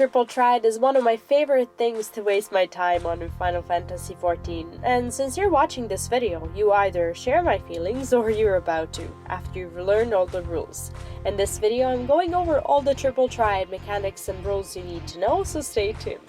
Triple Triad is one of my favorite things to waste my time on in Final Fantasy XIV, and since you're watching this video, you either share my feelings or you're about to, after you've learned all the rules. In this video, I'm going over all the Triple Triad mechanics and rules you need to know, so stay tuned.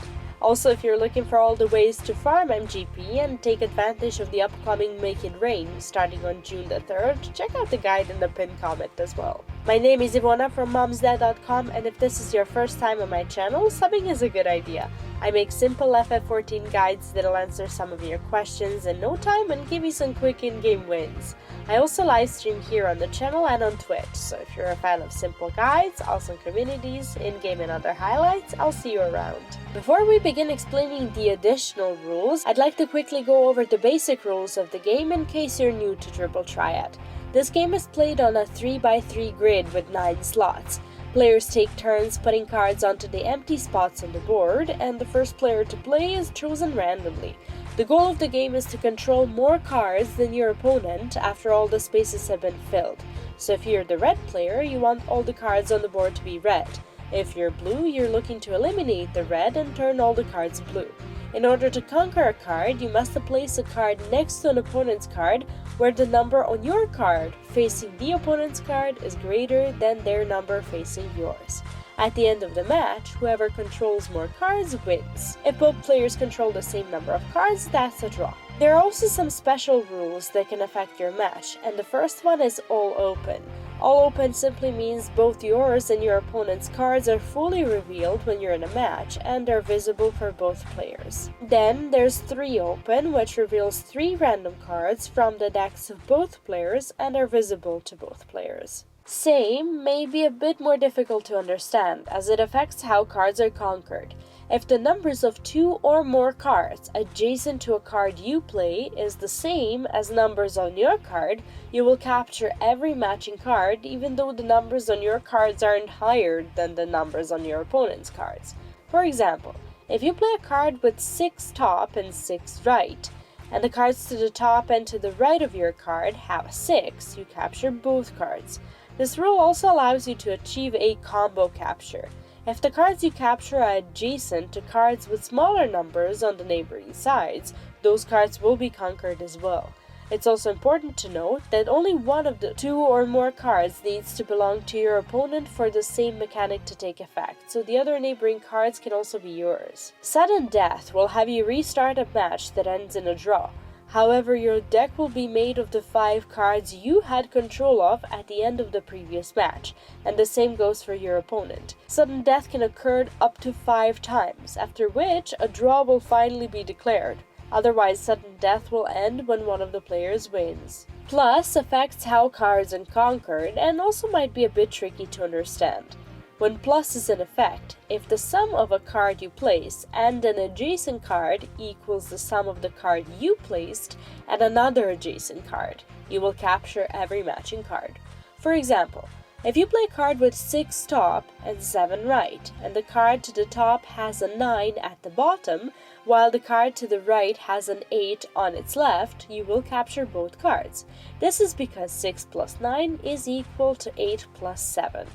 Also, if you're looking for all the ways to farm MGP and take advantage of the upcoming Make It Rain starting on June the 3rd, check out the guide in the pinned comment as well. My name is Ivona from momsdad.com, and if this is your first time on my channel, subbing is a good idea. I make simple FF14 guides that'll answer some of your questions in no time and give you some quick in-game wins. I also livestream here on the channel and on Twitch, so if you're a fan of simple guides, awesome communities, in-game and other highlights, I'll see you around. Before we begin explaining the additional rules, I'd like to quickly go over the basic rules of the game in case you're new to Triple Triad. This game is played on a 3x3 grid with 9 slots. Players take turns putting cards onto the empty spots on the board, and the first player to play is chosen randomly. The goal of the game is to control more cards than your opponent after all the spaces have been filled. So if you're the red player, you want all the cards on the board to be red. If you're blue, you're looking to eliminate the red and turn all the cards blue. In order to conquer a card, you must place a card next to an opponent's card where the number on your card facing the opponent's card is greater than their number facing yours. At the end of the match, whoever controls more cards wins. If both players control the same number of cards, that's a draw. There are also some special rules that can affect your match, and the first one is all open. All open simply means both yours and your opponent's cards are fully revealed when you're in a match and are visible for both players. Then there's 3 open, which reveals 3 random cards from the decks of both players and are visible to both players. Same may be a bit more difficult to understand, as it affects how cards are conquered. If the numbers of 2 or more cards adjacent to a card you play is the same as numbers on your card, you will capture every matching card even though the numbers on your cards aren't higher than the numbers on your opponent's cards. For example, if you play a card with 6 top and 6 right, and the cards to the top and to the right of your card have a 6, you capture both cards. This rule also allows you to achieve a combo capture. If the cards you capture are adjacent to cards with smaller numbers on the neighboring sides, those cards will be conquered as well. It's also important to note that only one of the 2 or more cards needs to belong to your opponent for the same mechanic to take effect, so the other neighboring cards can also be yours. Sudden death will have you restart a match that ends in a draw. However, your deck will be made of the 5 cards you had control of at the end of the previous match, and the same goes for your opponent. Sudden death can occur up to 5 times, after which a draw will finally be declared. Otherwise, sudden death will end when one of the players wins. Plus affects how cards are conquered and also might be a bit tricky to understand. When plus is in effect, if the sum of a card you place and an adjacent card equals the sum of the card you placed and another adjacent card, you will capture every matching card. For example, if you play a card with 6 top and 7 right, and the card to the top has a 9 at the bottom, while the card to the right has an 8 on its left, you will capture both cards. This is because 6 plus 9 is equal to 8 plus 7.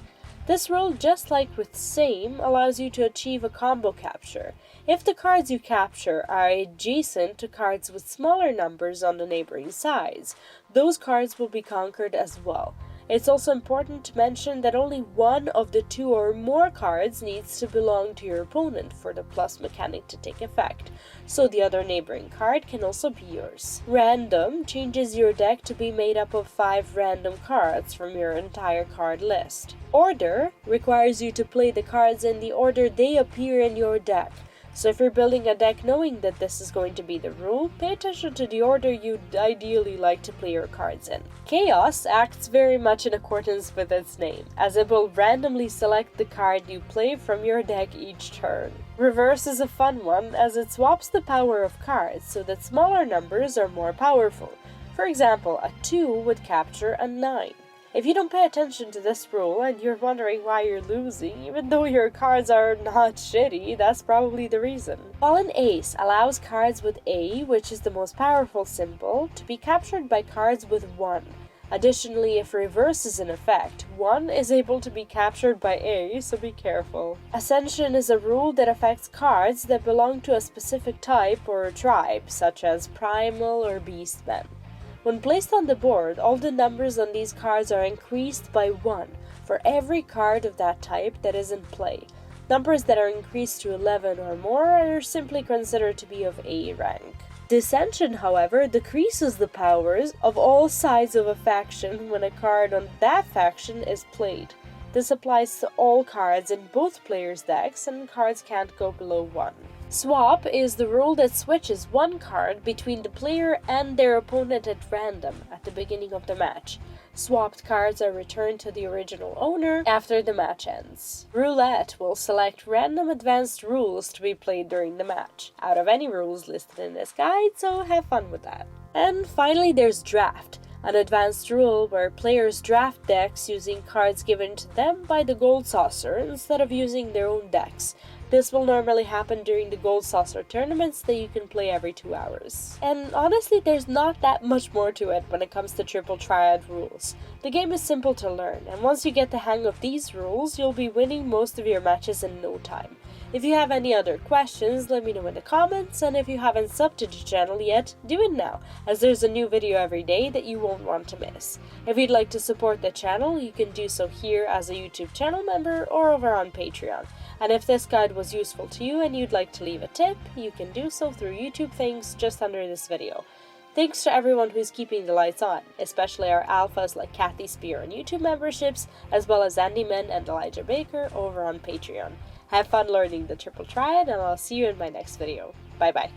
This rule, just like with same, allows you to achieve a combo capture. If the cards you capture are adjacent to cards with smaller numbers on the neighboring sides, those cards will be conquered as well. It's also important to mention that only one of the 2 or more cards needs to belong to your opponent for the plus mechanic to take effect, so the other neighboring card can also be yours. Random changes your deck to be made up of 5 random cards from your entire card list. Order requires you to play the cards in the order they appear in your deck. So if you're building a deck knowing that this is going to be the rule, pay attention to the order you'd ideally like to play your cards in. Chaos acts very much in accordance with its name, as it will randomly select the card you play from your deck each turn. Reverse is a fun one, as it swaps the power of cards so that smaller numbers are more powerful. For example, a 2 would capture a 9. If you don't pay attention to this rule and you're wondering why you're losing, even though your cards are not shitty, that's probably the reason. Fallen Ace allows cards with A, which is the most powerful symbol, to be captured by cards with 1. Additionally, if reverse is in effect, 1 is able to be captured by A, so be careful. Ascension is a rule that affects cards that belong to a specific type or tribe, such as Primal or Beastmen. When placed on the board, all the numbers on these cards are increased by 1 for every card of that type that is in play. Numbers that are increased to 11 or more are simply considered to be of A rank. Dissension, however, decreases the powers of all sides of a faction when a card on that faction is played. This applies to all cards in both players' decks, and cards can't go below 1. Swap is the rule that switches one card between the player and their opponent at random at the beginning of the match. Swapped cards are returned to the original owner after the match ends. Roulette will select random advanced rules to be played during the match, out of any rules listed in this guide, so have fun with that. And finally there's Draft, an advanced rule where players draft decks using cards given to them by the Gold Saucer instead of using their own decks. This will normally happen during the Gold Saucer tournaments that you can play every 2 hours. And honestly, there's not that much more to it when it comes to Triple Triad rules. The game is simple to learn, and once you get the hang of these rules, you'll be winning most of your matches in no time. If you have any other questions, let me know in the comments, and if you haven't subbed to the channel yet, do it now, as there's a new video every day that you won't want to miss. If you'd like to support the channel, you can do so here as a YouTube channel member or over on Patreon. And if this guide was useful to you and you'd like to leave a tip, you can do so through YouTube things just under this video. Thanks to everyone who's keeping the lights on, especially our alphas like Kathy Spear on YouTube memberships, as well as Andy Min and Elijah Baker over on Patreon. Have fun learning the Triple Triad, and I'll see you in my next video. Bye bye.